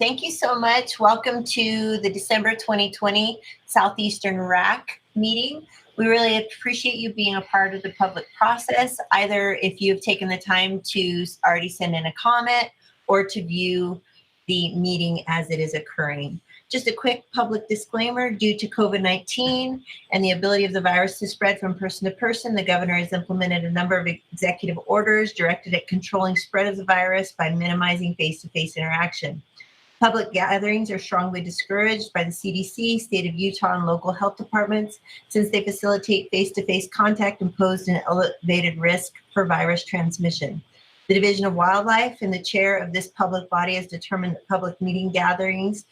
Thank you so much. Welcome to the December 2020 Southeastern RAC meeting. We really appreciate you being a part of the public process, either if you've taken the time to already send in a comment or to view the meeting as it is occurring. Just a quick public disclaimer, due to COVID-19 and the ability of the virus to spread from person to person, the governor has implemented a number of executive orders directed at controlling spread of the virus by minimizing face-to-face interaction. Public gatherings are strongly discouraged by the CDC, state of Utah, and local health departments, since they facilitate face-to-face contact and pose an elevated risk for virus transmission. The Division of Wildlife and the chair of this public body has determined that public meeting gatherings,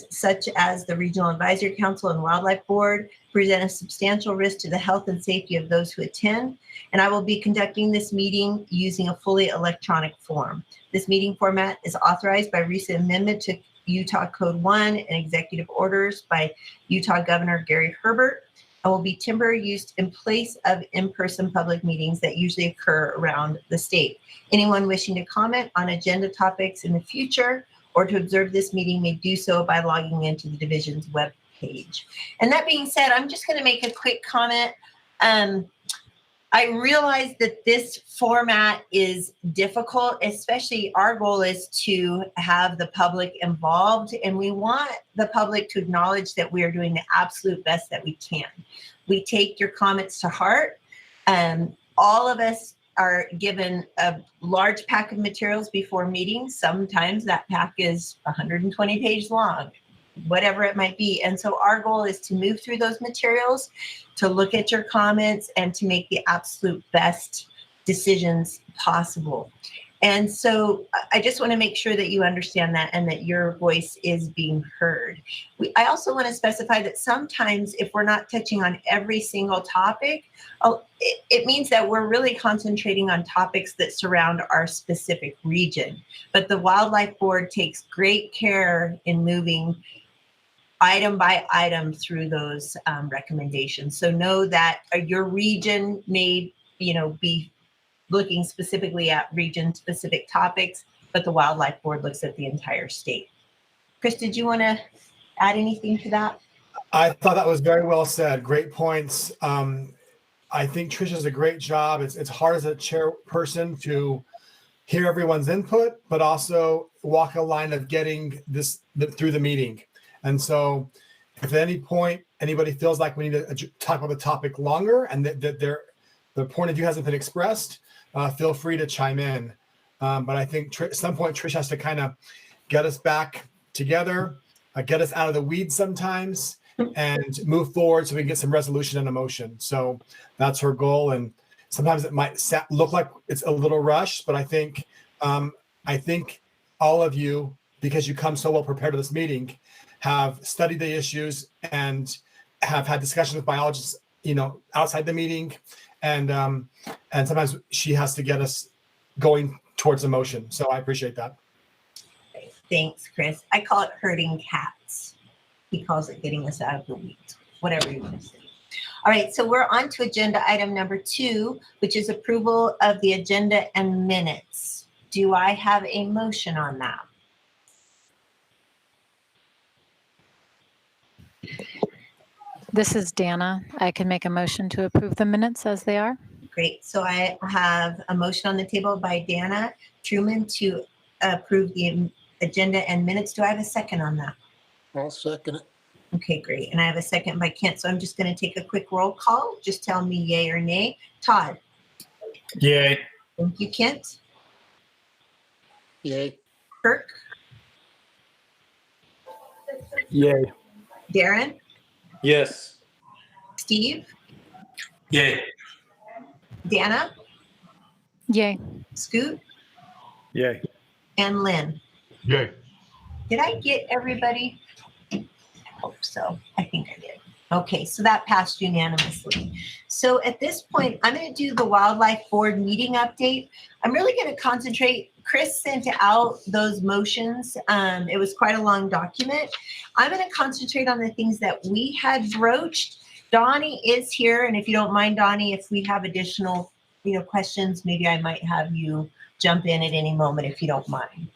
such as the Regional Advisory Council and Wildlife Board, present a substantial risk to the health and safety of those who attend. And I will be conducting this meeting using a fully electronic form. This meeting format is authorized by recent amendment to Utah Code 1 and executive orders by Utah Governor Gary Herbert, and will be temporary used in place of in-person public meetings that usually occur around the state. Anyone wishing to comment on agenda topics in the future or to observe this meeting may do so by logging into the division's web page. And that being said, I'm just going to make a quick comment. I realize that this format is difficult, especially our goal is to have the public involved, and we want the public to acknowledge that we are doing the absolute best that we can. We take your comments to heart. All of us are given a large pack of materials before meetings. Sometimes that pack is 120 pages long, whatever it might be. And so our goal is to move through those materials, to look at your comments, and to make the absolute best decisions possible. And so I just want to make sure that you understand that and that your voice is being heard. I also want to specify that sometimes if we're not touching on every single topic, it means that we're really concentrating on topics that surround our specific region. But the Wildlife Board takes great care in moving item by item through those recommendations. So know that your region may, be looking specifically at region-specific topics, but the Wildlife Board looks at the entire state. Chris, did you want to add anything to that? I thought that was very well said. Great points. I think Trish does a great job. It's hard as a chairperson to hear everyone's input, but also walk a line of getting this through the meeting. And so if at any point anybody feels like we need to talk about the topic longer and that the point of view hasn't been expressed, feel free to chime in. But I think at some point Trish has to kind of get us back together, get us out of the weeds sometimes, and move forward so we can get some resolution and emotion. So that's her goal. And sometimes it might look like it's a little rushed, but I think all of you, because you come so well prepared to this meeting, have studied the issues and have had discussions with biologists, outside the meeting. And sometimes she has to get us going towards emotion. So I appreciate that. Thanks, Chris. I call it herding cats. He calls it getting us out of the weeds, whatever you want to say. All right, so we're on to agenda item number 2, which is approval of the agenda and minutes. Do I have a motion on that? This is Dana. I can make a motion to approve the minutes as they are. Great. So I have a motion on the table by Dana Truman to approve the agenda and minutes. Do I have a second on that? I'll second it. Okay, great. And I have a second by Kent. So I'm just going to take a quick roll call. Just tell me yay or nay. Todd? Yay. Thank you, Kent. Yay. Kirk? Yay. Darren? Yes. Steve? Yay. Dana? Yay. Scoot? Yay. And Lynn? Yay. Did I get everybody? I hope so. I think I did. Okay, so that passed unanimously. So at this point, I'm going to do the Wildlife Board meeting update. I'm really going to concentrate. Chris sent out those motions. It was quite a long document. I'm going to concentrate on the things that we had broached. Donnie is here, and if you don't mind, Donnie, if we have additional, questions, maybe I might have you jump in at any moment if you don't mind.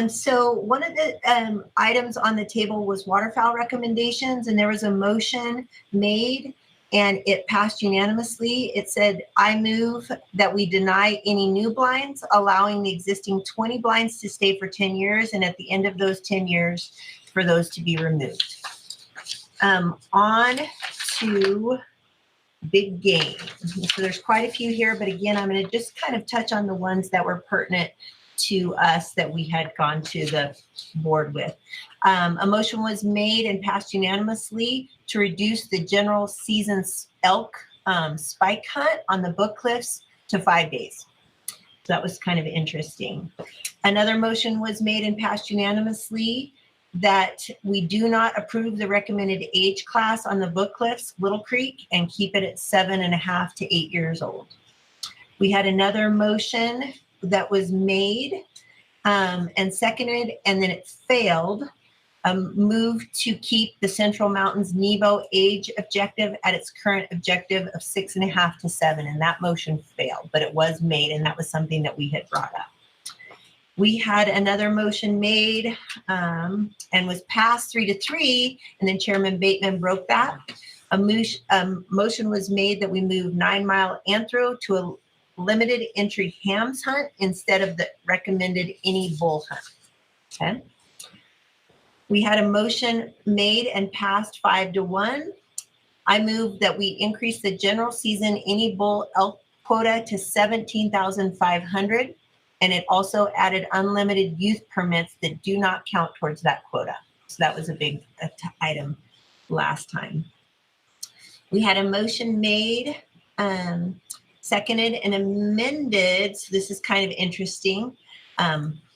So one of the items on the table was waterfowl recommendations, and there was a motion made and it passed unanimously. It said, I move that we deny any new blinds, allowing the existing 20 blinds to stay for 10 years, and at the end of those 10 years, for those to be removed. On to big game. So there's quite a few here, but again, I'm going to just kind of touch on the ones that were pertinent to us that we had gone to the board with. A motion was made and passed unanimously to reduce the general season elk spike hunt on the Book Cliffs to 5 days. So that was kind of interesting. Another motion was made and passed unanimously that we do not approve the recommended age class on the Book Cliffs, Little Creek, and keep it at 7.5 to 8 years old. We had another motion that was made and seconded, and then it failed. Move to keep the Central Mountains Nebo age objective at its current objective of 6.5 to 7, and that motion failed, but it was made, and that was something that we had brought up. We had another motion made and was passed 3-3, and then Chairman Bateman broke that. A motion was made that we move 9 Mile Anthro to a limited entry hams hunt instead of the recommended any bull hunt. Okay. We had a motion made and passed 5-1. I move that we increase the general season any bull elk quota to 17,500, and it also added unlimited youth permits that do not count towards that quota. So that was a big item last time. We had a motion made, seconded and amended. So this is kind of interesting.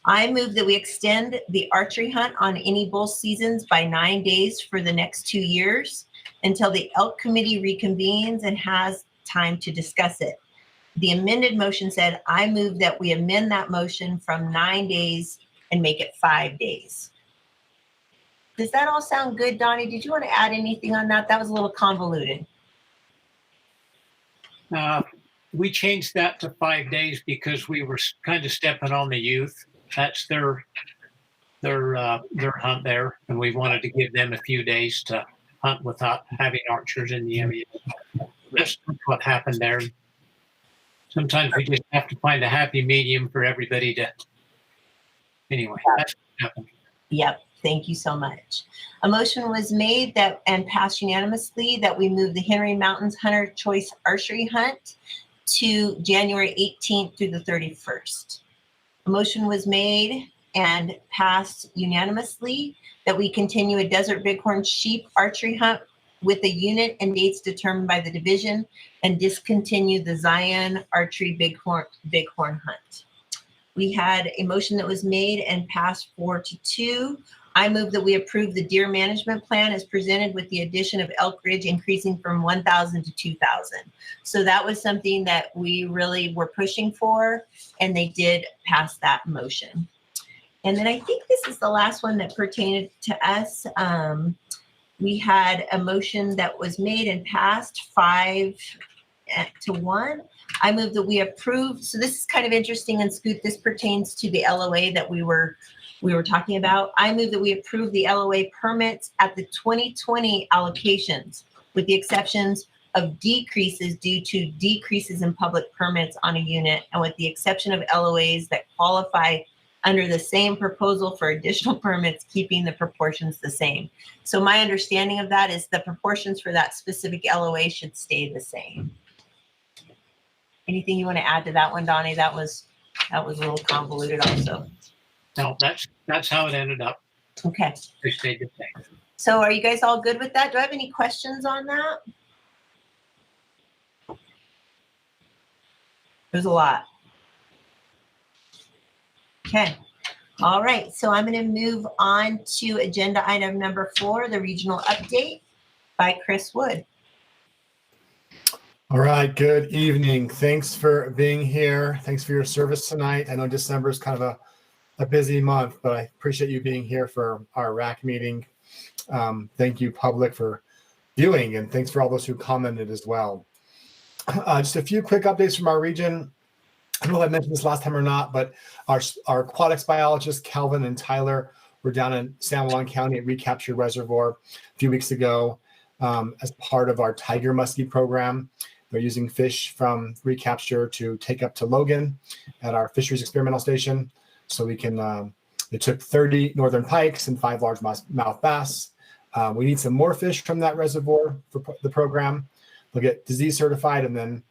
I move that we extend the archery hunt on any bull seasons by 9 days for the next 2 years until the elk committee reconvenes and has time to discuss it. The amended motion said, I move that we amend that motion from 9 days and make it 5 days. Does that all sound good, Donnie? Did you want to add anything on that? That was a little convoluted. We changed that to 5 days because we were kind of stepping on the youth. That's their hunt there, and we wanted to give them a few days to hunt without having archers in the area. That's what happened there. Sometimes we just have to find a happy medium for everybody to. Anyway, that's what happened. Yep. Thank you so much. A motion was made that and passed unanimously that we move the Henry Mountains Hunter Choice Archery Hunt to January 18th through the 31st. A motion was made and passed unanimously that we continue a Desert Bighorn Sheep Archery Hunt with a unit and dates determined by the division and discontinue the Zion Archery Bighorn Hunt. We had a motion that was made and passed 4-2. I move that we approve the deer management plan as presented with the addition of Elk Ridge increasing from 1,000 to 2,000. So that was something that we really were pushing for, and they did pass that motion. And then I think this is the last one that pertained to us. We had a motion that was made and passed 5-1. I move that we approve. So this is kind of interesting, and Scoot, this pertains to the LOA that we were talking about. I move that we approve the LOA permits at the 2020 allocations, with the exceptions of decreases due to decreases in public permits on a unit, and with the exception of LOAs that qualify under the same proposal for additional permits, keeping the proportions the same. So my understanding of that is the proportions for that specific LOA should stay the same. Anything you want to add to that one, Donnie? That was a little convoluted also. No, that's how it ended up. Okay. They stayed the same. So are you guys all good with that? Do I have any questions on that? There's a lot. Okay. All right. So I'm going to move on to agenda item number 4, the regional update by Chris Wood. All right. Good evening. Thanks for being here. Thanks for your service tonight. I know December is kind of a busy month, but I appreciate you being here for our RAC meeting. Thank you, public, for viewing, and thanks for all those who commented as well. Just a few quick updates from our region. I don't know if I mentioned this last time or not, but our aquatics biologists, Calvin and Tyler, were down in San Juan County at Recapture Reservoir a few weeks ago as part of our tiger muskie program. They're using fish from Recapture to take up to Logan at our fisheries experimental station. So we can, they took 30 northern pikes and 5 largemouth bass. We need some more fish from that reservoir for the program. They'll get disease certified, and then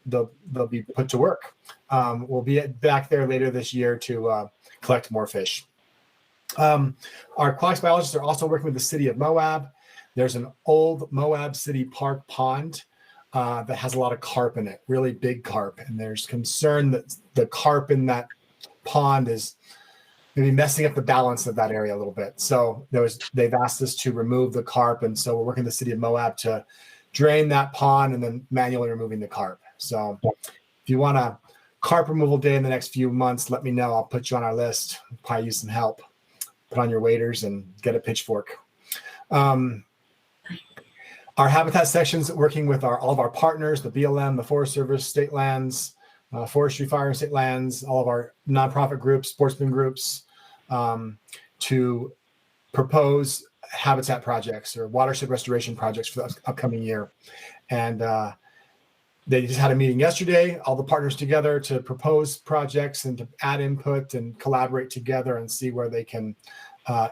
they'll be put to work. We'll be back there later this year to collect more fish. Our aquatics biologists are also working with the city of Moab. There's an old Moab City Park pond that has a lot of carp in it, really big carp. And there's concern that the carp in that pond is maybe messing up the balance of that area a little bit. So they've asked us to remove the carp. And so we're working with the city of Moab to drain that pond and then manually removing the carp. So if you want a carp removal day in the next few months, let me know. I'll put you on our list. Probably use some help. Put on your waders and get a pitchfork. Our habitat section's working with all of our partners, the BLM, the Forest Service, state lands, forestry, fire, and state lands, all of our nonprofit groups, sportsman groups, to propose habitat projects or watershed restoration projects for the upcoming year. And they just had a meeting yesterday, all the partners together to propose projects and to add input and collaborate together and see where they can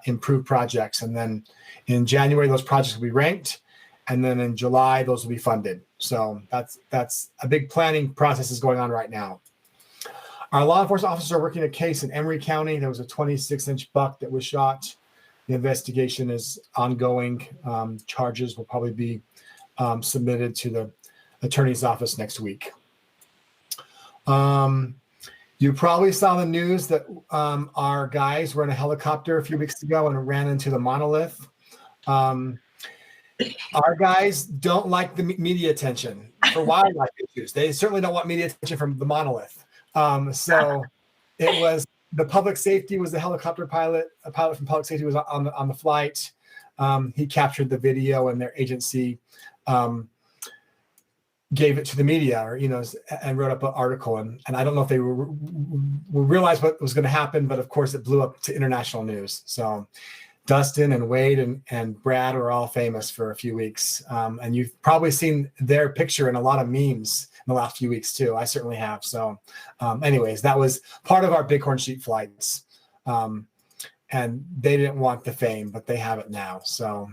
improve projects. And then in January, those projects will be ranked. And then in July, those will be funded. So that's a big planning process is going on right now. Our law enforcement officers are working a case in Emery County. There was a 26-inch buck that was shot. The investigation is ongoing. Charges will probably be submitted to the attorney's office next week. You probably saw the news that our guys were in a helicopter a few weeks ago and ran into the monolith. Our guys don't like the media attention for wildlife issues. They certainly don't want media attention from the monolith. So it was the public safety was the helicopter pilot. A pilot from public safety was on the flight. He captured the video, and their agency gave it to the media, or and wrote up an article. And I don't know if they realized what was going to happen, but of course it blew up to international news. So Dustin and Wade and Brad were all famous for a few weeks. And you've probably seen their picture in a lot of memes in the last few weeks too. I certainly have. So anyways, that was part of our bighorn sheep flights. And they didn't want the fame, but they have it now. So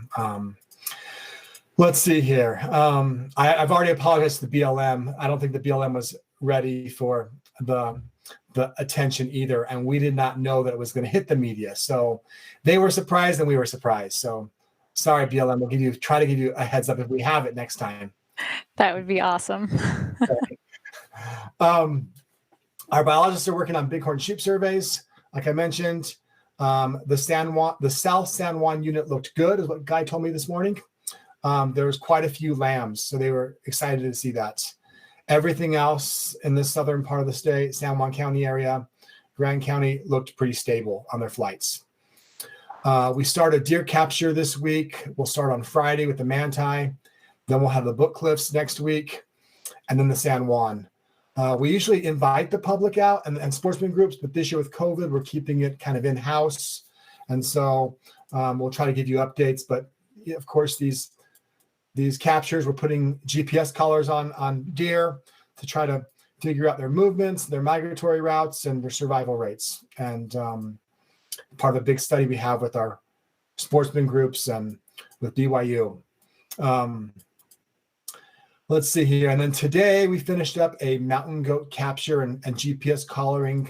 let's see here. I've already apologized to the BLM. I don't think the BLM was ready for the attention either, and we did not know that it was going to hit the media. So they were surprised and we were surprised. So sorry, BLM. We'll try to give you a heads up if we have it next time. That would be awesome. Our biologists are working on bighorn sheep surveys. Like I mentioned, the South San Juan unit looked good, is what Guy told me this morning. There was quite a few lambs, so they were excited to see that. Everything else in the southern part of the state, San Juan County area, Grand County, looked pretty stable on their flights. We started deer capture this week. We'll start on Friday with the manti. Then we'll have the Book Cliffs next week, and then the San Juan. We usually invite the public out and sportsman groups, but this year with COVID, we're keeping it kind of in-house. And so we'll try to give you updates. But of course, these captures, we're putting GPS collars on deer to try to figure out their movements, their migratory routes, and their survival rates. And part of the big study we have with our sportsman groups and with BYU. Let's see here. And then today we finished up a mountain goat capture and GPS collaring.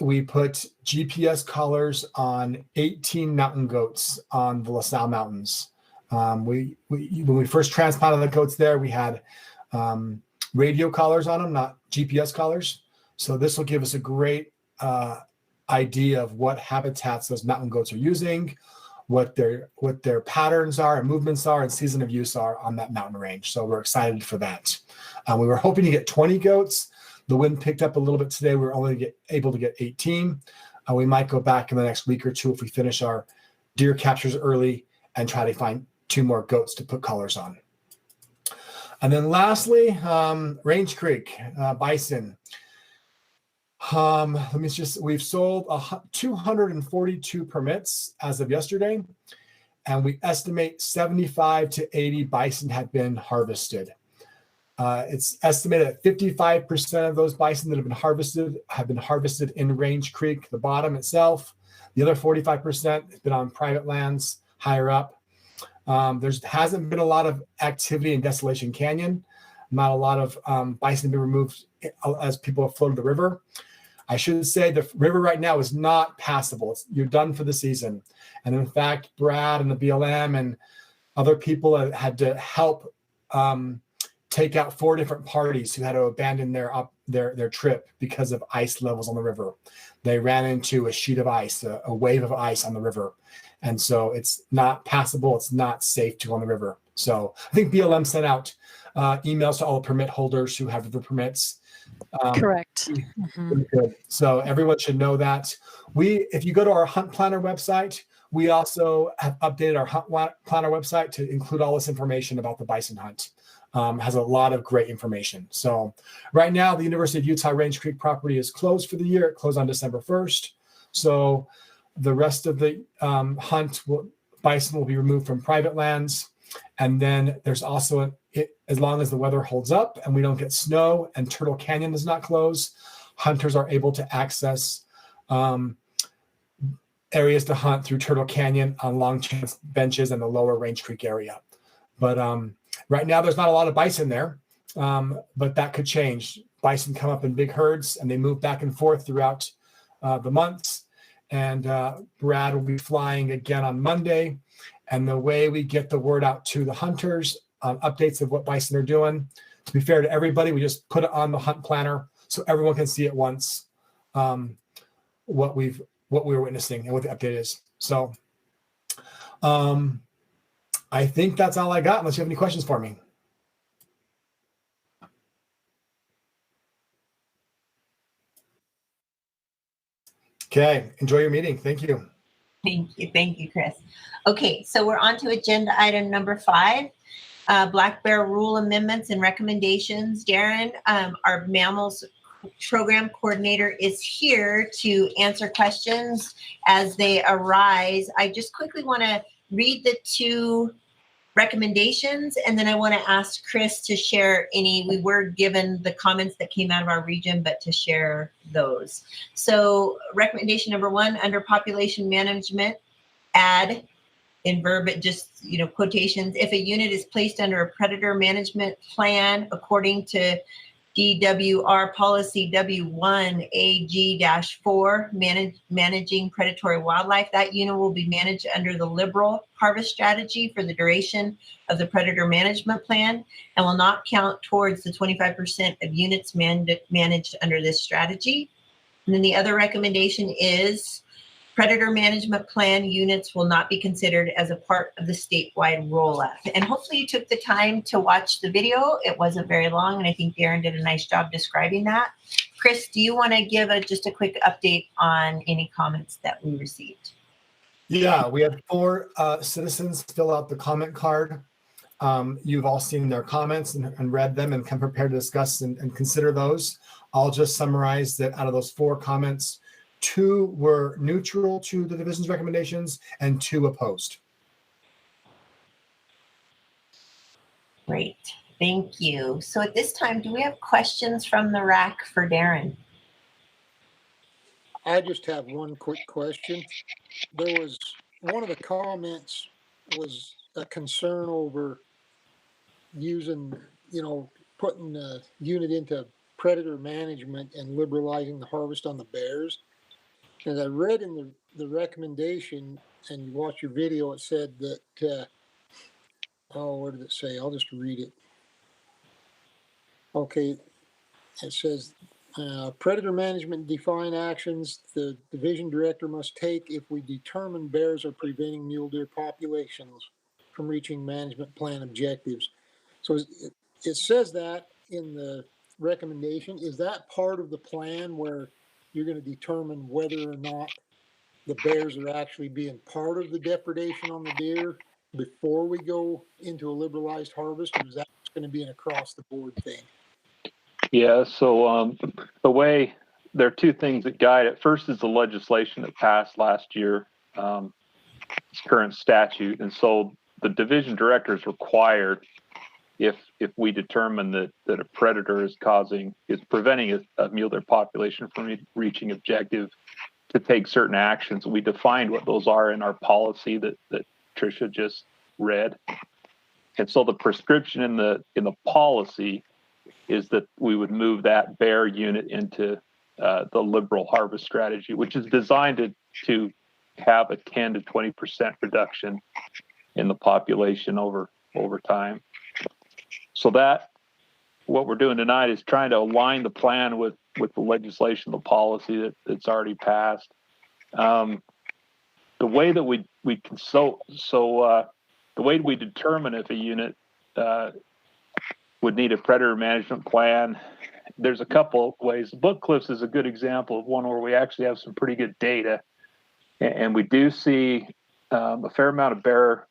We put GPS collars on 18 mountain goats on the LaSalle Mountains. When we first transplanted the goats there, we had radio collars on them, not GPS collars. So this will give us a great idea of what habitats those mountain goats are using, what their patterns are and movements are and season of use are on that mountain range. So we're excited for that. We were hoping to get 20 goats. The wind picked up a little bit today. We're only able to get 18. We might go back in the next week or two if we finish our deer captures early and try to find 2 more goats to put collars on. And then lastly, Range Creek, bison. We've sold 242 permits as of yesterday, and we estimate 75 to 80 bison have been harvested. It's estimated that 55% of those bison that have been harvested in Range Creek, the bottom itself. The other 45% has been on private lands higher up. There hasn't been a lot of activity in Desolation Canyon. Not a lot of bison have been removed as people have floated the river. I should say the river right now is not passable. You're done for the season. And in fact, Brad and the BLM and other people had to help take out 4 different parties who had to abandon their trip because of ice levels on the river. They ran into a sheet of ice, a wave of ice on the river. And so it's not passable. It's not safe to go on the river. So I think BLM sent out emails to all the permit holders who have river permits. Correct. Good. So everyone should know that. If you go to our Hunt Planner website, we also have updated our Hunt Planner website to include all this information about the bison hunt. Has a lot of great information. So right now, the University of Utah Range Creek property is closed for the year. It closed on December 1st. So the rest of the bison will be removed from private lands. And then there's also, as long as the weather holds up and we don't get snow and Turtle Canyon does not close, hunters are able to access areas to hunt through Turtle Canyon on long chance benches and the lower Range Creek area. But right now, there's not a lot of bison there, but that could change. Bison come up in big herds and they move back and forth throughout the months. And Brad will be flying again on Monday. And the way we get the word out to the hunters on updates of what bison are doing, to be fair to everybody, we just put it on the Hunt Planner so everyone can see at once what we were witnessing and what the update is. So I think that's all I got, unless you have any questions for me. Okay, enjoy your meeting. Thank you. Thank you, Chris. Okay, so we're on to agenda item number 5, Black Bear Rule Amendments and Recommendations. Darren, our Mammals Program Coordinator, is here to answer questions as they arise. I just quickly want to read the 2 recommendations, and then I want to ask Chris to share any. We were given the comments that came out of our region, but to share those. So recommendation number 1, under population management, add in verb, just, quotations, if a unit is placed under a predator management plan according to DWR policy W1AG-4, managing predatory wildlife, that unit will be managed under the liberal harvest strategy for the duration of the predator management plan and will not count towards the 25% of units managed under this strategy. And then the other recommendation is predator management plan units will not be considered as a part of the statewide rollout. And hopefully you took the time to watch the video. It wasn't very long, and I think Darren did a nice job describing that. Chris, do you want to give just a quick update on any comments that we received? Yeah, we had 4 citizens fill out the comment card. You've all seen their comments and read them and come prepared to discuss and consider those. I'll just summarize that out of those 4 comments, 2 were neutral to the division's recommendations and 2 opposed. Great, thank you. So at this time, do we have questions from the RAC for Darren? I just have one quick question. There was, one of the comments was a concern over using, putting a unit into predator management and liberalizing the harvest on the bears. As I read in the recommendation, and you watch your video, it said that, what did it say? I'll just read it. Okay, it says, predator management define actions the division director must take if we determine bears are preventing mule deer populations from reaching management plan objectives. So it says that in the recommendation. Is that part of the plan where you're going to determine whether or not the bears are actually being part of the depredation on the deer before we go into a liberalized harvest, or is that going to be an across the board thing? Yeah, so the way there are two things that guide it. First is the legislation that passed last year, its current statute, and so the division director is required, if we determine that a predator is preventing a mule deer population from reaching objective, to take certain actions. We defined what those are in our policy that Tricia just read, and so the prescription in the policy is that we would move that bear unit into the liberal harvest strategy, which is designed to have a 10 to 20% reduction in the population over time. So that what we're doing tonight is trying to align the plan with the legislation, the policy that's already passed. The way that the way we determine if a unit would need a predator management plan, there's a couple of ways. Book Cliffs is a good example of one where we actually have some pretty good data, and we do see a fair amount of bear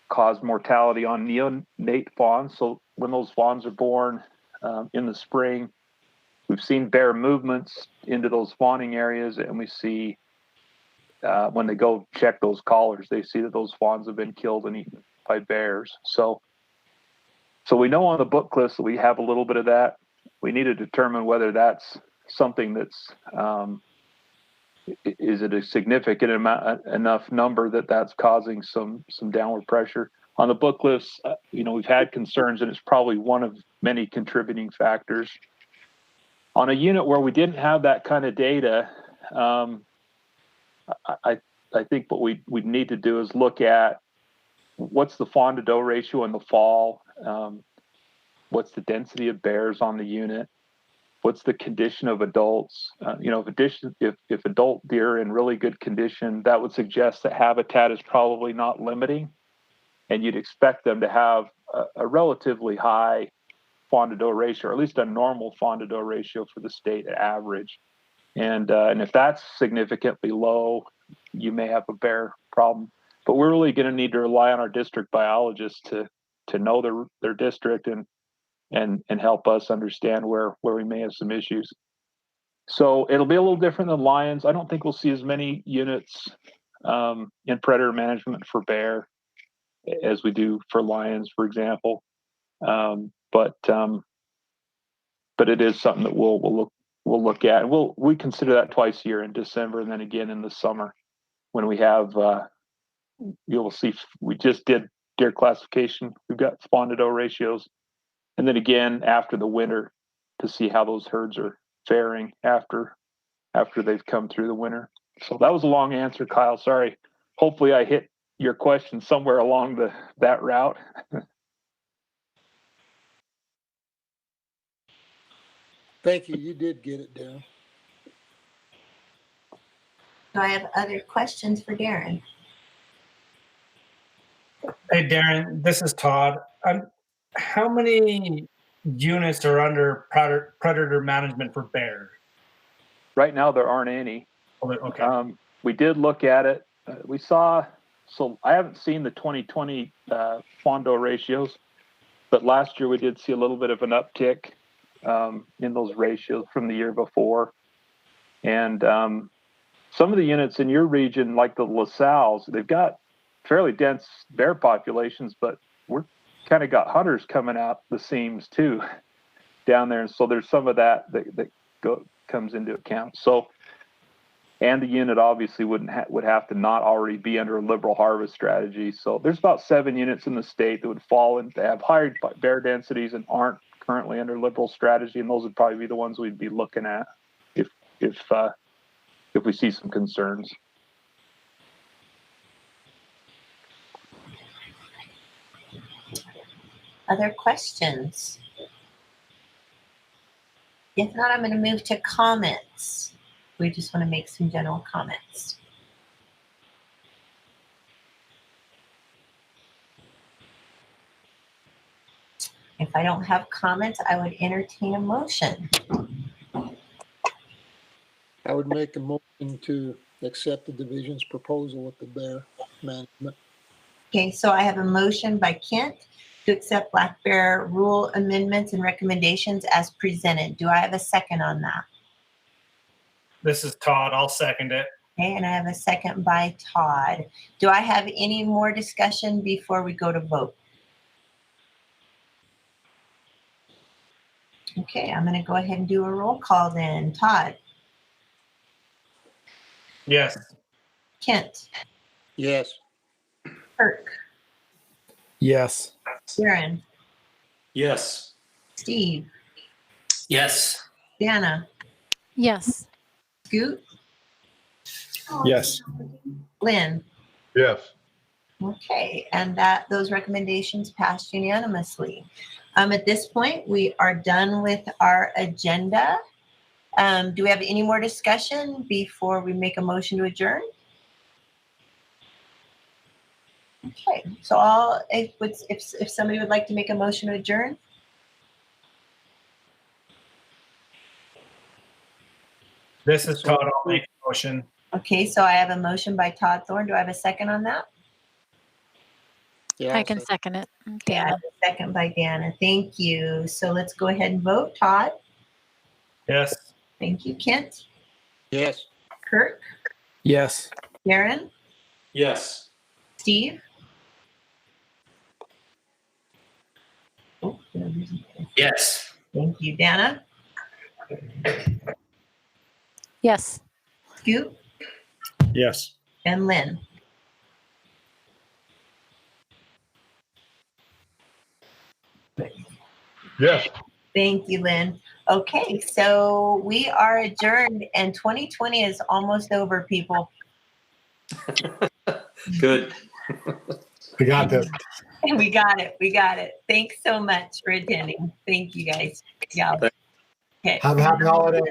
cause mortality on neonate fawns. So when those fawns are born in the spring, we've seen bear movements into those fawning areas, and we see when they go check those collars, they see that those fawns have been killed and eaten by bears. So we know on the Book Cliffs that we have a little bit of that. We need to determine whether that's something that's is it a significant enough number that's causing some downward pressure on the Book Cliffs. We've had concerns, and it's probably one of many contributing factors. On a unit where we didn't have that kind of data, I think what we need to do is look at what's the fawn to doe ratio in the fall, what's the density of bears on the unit, what's the condition of adults. If adult deer are in really good condition, that would suggest that habitat is probably not limiting, and you'd expect them to have a relatively high fawn to doe ratio, or at least a normal fawn to doe ratio for the state average. And if that's significantly low, you may have a bear problem. But we're really going to need to rely on our district biologists to know their district and help us understand where we may have some issues. So it'll be a little different than lions. I don't think we'll see as many units in predator management for bear as we do for lions, for example. But it is something that we'll look at. We consider that twice a year, in December and then again in the summer, when we have you'll see we just did deer classification. We've got fawn to doe ratios, and then again after the winter to see how those herds are faring after they've come through the winter. So that was a long answer, Kyle. Sorry. Hopefully I hit your question somewhere along that route. Thank you. You did get it, Darren. Do I have other questions for Darren? Hey, Darren, this is Todd. How many units are under predator management for bear? Right now, there aren't any. Okay. We did look at it. We saw, so I haven't seen the 2020 fawn doe ratios, but last year we did see a little bit of an uptick in those ratios from the year before. And some of the units in your region, like the LaSalle's, they've got fairly dense bear populations, but we're kind of got hunters coming out the seams too down there. And so there's some of that comes into account. So, and the unit obviously would have to not already be under a liberal harvest strategy. So there's about 7 units in the state that would fall into have higher bear densities and aren't currently under liberal strategy. And those would probably be the ones we'd be looking at if we see some concerns. Other questions? If not, I'm going to move to comments. We just want to make some general comments. If I don't have comments, I would entertain a motion. I would make a motion to accept the division's proposal with the bear management. Okay, so I have a motion by Kent to accept Black Bear rule amendments and recommendations as presented. Do I have a second on that? This is Todd. I'll second it. Okay, and I have a second by Todd. Do I have any more discussion before we go to vote? Okay, I'm going to go ahead and do a roll call then. Todd, Yes. Kent, Yes. Kirk, Yes. Darren, Yes. Steve, Yes. Dana, Yes. Scoot, Yes. Lynn. Yes. Okay, and that those recommendations passed unanimously. At this point, we are done with our agenda. Do we have any more discussion before we make a motion to adjourn? Okay, so if somebody would like to make a motion to adjourn, This is Todd. I'll make a motion. okay, so I have a motion by Todd Thorne. Do I have a second on that? Yeah. I can second it. Yeah, I have Dana. a second by Dana. Thank you. So let's go ahead and vote. Todd, Yes. thank you. Kent, Yes. Kirk, Yes. Darren, Yes. Steve. Oh, did I lose it? Yes. Thank you, Dana. Yes. Scoot, Yes. and Lynn. Yes. Thank you, Lynn. Okay, so we are adjourned and 2020 is almost over, people. Good. We got this. We got it. We got it. Thanks so much for attending. Thank you, guys. Yeah. Okay. Have a happy holiday.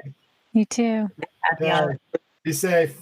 You too. Happy holidays. Be safe.